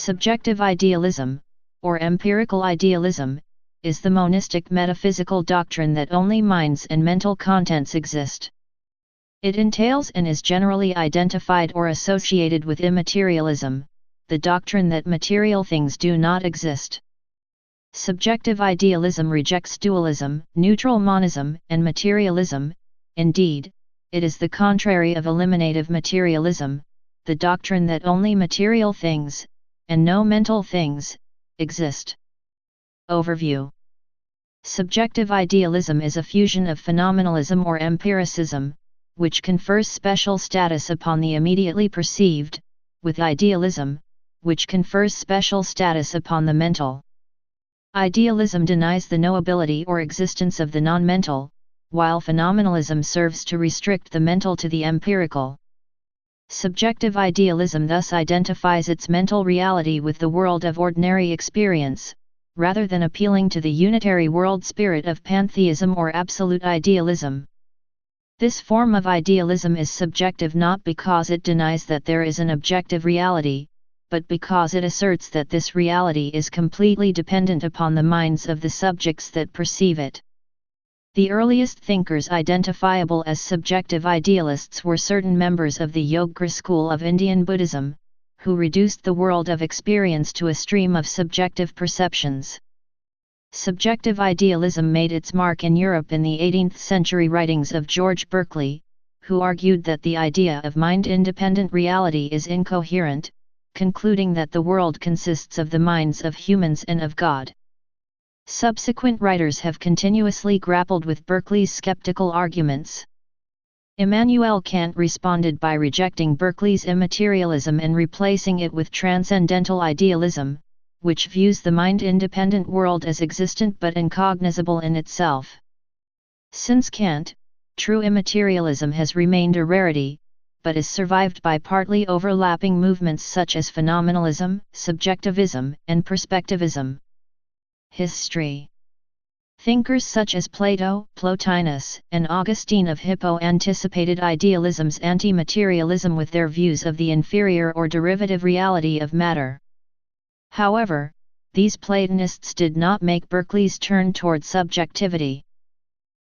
Subjective idealism, or empirical idealism, is the monistic metaphysical doctrine that only minds and mental contents exist. It entails and is generally identified or associated with immaterialism, the doctrine that material things do not exist. Subjective idealism rejects dualism, neutral monism, and materialism. Indeed, it is the contrary of eliminative materialism, the doctrine that only material things, and no mental things, exist. Overview. Subjective idealism is a fusion of phenomenalism or empiricism, which confers special status upon the immediately perceived, with idealism, which confers special status upon the mental. Idealism denies the knowability or existence of the non-mental, while phenomenalism serves to restrict the mental to the empirical. Subjective idealism thus identifies its mental reality with the world of ordinary experience, rather than appealing to the unitary world spirit of pantheism or absolute idealism. This form of idealism is subjective not because it denies that there is an objective reality, but because it asserts that this reality is completely dependent upon the minds of the subjects that perceive it. The earliest thinkers identifiable as subjective idealists were certain members of the Yoga school of Indian Buddhism, who reduced the world of experience to a stream of subjective perceptions. Subjective idealism made its mark in Europe in the 18th century writings of George Berkeley, who argued that the idea of mind-independent reality is incoherent, concluding that the world consists of the minds of humans and of God. Subsequent writers have continuously grappled with Berkeley's skeptical arguments. Immanuel Kant responded by rejecting Berkeley's immaterialism and replacing it with transcendental idealism, which views the mind-independent world as existent but incognizable in itself. Since Kant, true immaterialism has remained a rarity, but is survived by partly overlapping movements such as phenomenalism, subjectivism, and perspectivism. History. Thinkers such as Plato, Plotinus, and Augustine of Hippo anticipated idealism's anti-materialism with their views of the inferior or derivative reality of matter. However, these Platonists did not make Berkeley's turn toward subjectivity.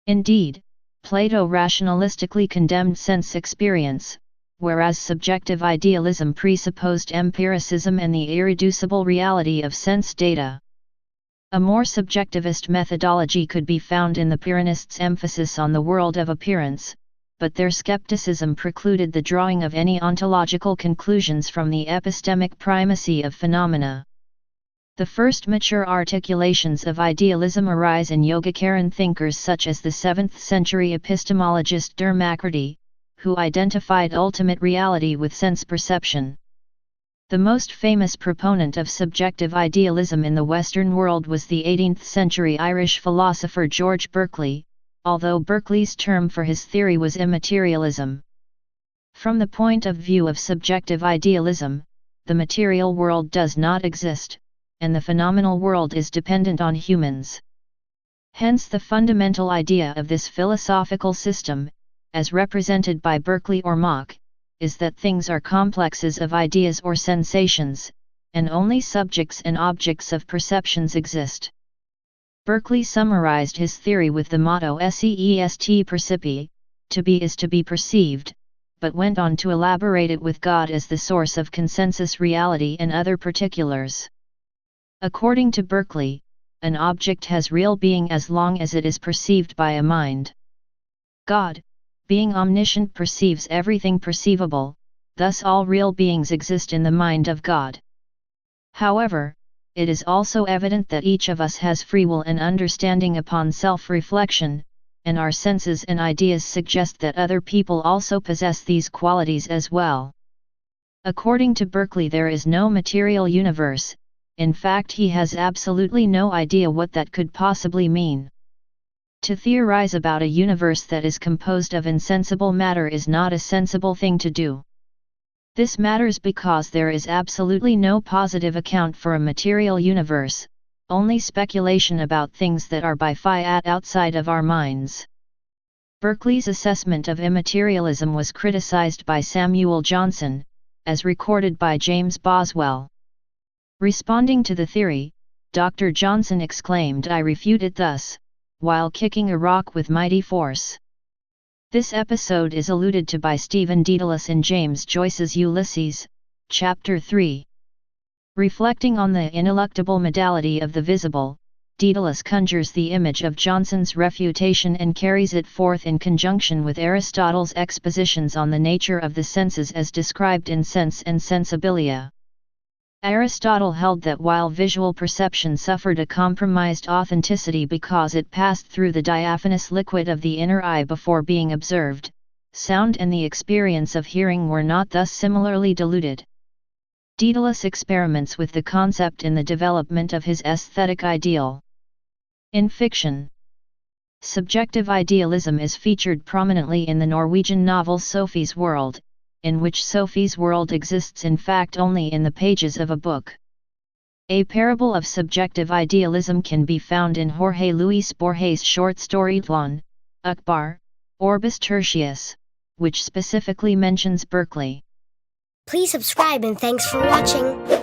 Indeed, Plato rationalistically condemned sense experience, whereas subjective idealism presupposed empiricism and the irreducible reality of sense data. A more subjectivist methodology could be found in the Pyrrhonists' emphasis on the world of appearance, but their skepticism precluded the drawing of any ontological conclusions from the epistemic primacy of phenomena. The first mature articulations of idealism arise in Yogacaran thinkers such as the 7th century epistemologist Dharmakirti, who identified ultimate reality with sense perception. The most famous proponent of subjective idealism in the Western world was the 18th century Irish philosopher George Berkeley, although Berkeley's term for his theory was immaterialism. From the point of view of subjective idealism, the material world does not exist, and the phenomenal world is dependent on humans. Hence the fundamental idea of this philosophical system, as represented by Berkeley or Mach, is that things are complexes of ideas or sensations, and only subjects and objects of perceptions exist. Berkeley summarized his theory with the motto seest percipi, to be is to be perceived, but went on to elaborate it with God as the source of consensus reality and other particulars. According to Berkeley, an object has real being as long as it is perceived by a mind. God, being omniscient, perceives everything perceivable, thus all real beings exist in the mind of God. However, it is also evident that each of us has free will and understanding upon self-reflection, and our senses and ideas suggest that other people also possess these qualities as well. According to Berkeley, there is no material universe. In fact, he has absolutely no idea what that could possibly mean. To theorize about a universe that is composed of insensible matter is not a sensible thing to do. This matters because there is absolutely no positive account for a material universe, only speculation about things that are by fiat outside of our minds. Berkeley's assessment of immaterialism was criticized by Samuel Johnson, as recorded by James Boswell. Responding to the theory, Dr. Johnson exclaimed, "I refute it thus," while kicking a rock with mighty force. This episode is alluded to by Stephen Dedalus in James Joyce's Ulysses, Chapter 3. Reflecting on the ineluctable modality of the visible, Dedalus conjures the image of Johnson's refutation and carries it forth in conjunction with Aristotle's expositions on the nature of the senses as described in Sense and Sensibilia. Aristotle held that while visual perception suffered a compromised authenticity because it passed through the diaphanous liquid of the inner eye before being observed, sound and the experience of hearing were not thus similarly diluted. Dedalus experiments with the concept in the development of his aesthetic ideal. In fiction, subjective idealism is featured prominently in the Norwegian novel Sophie's World, in which Sophie's world exists in fact only in the pages of a book. A parable of subjective idealism can be found in Jorge Luis Borges' short story Tlon, Ukbar, Orbis Tertius, which specifically mentions Berkeley. Please subscribe and thanks for watching.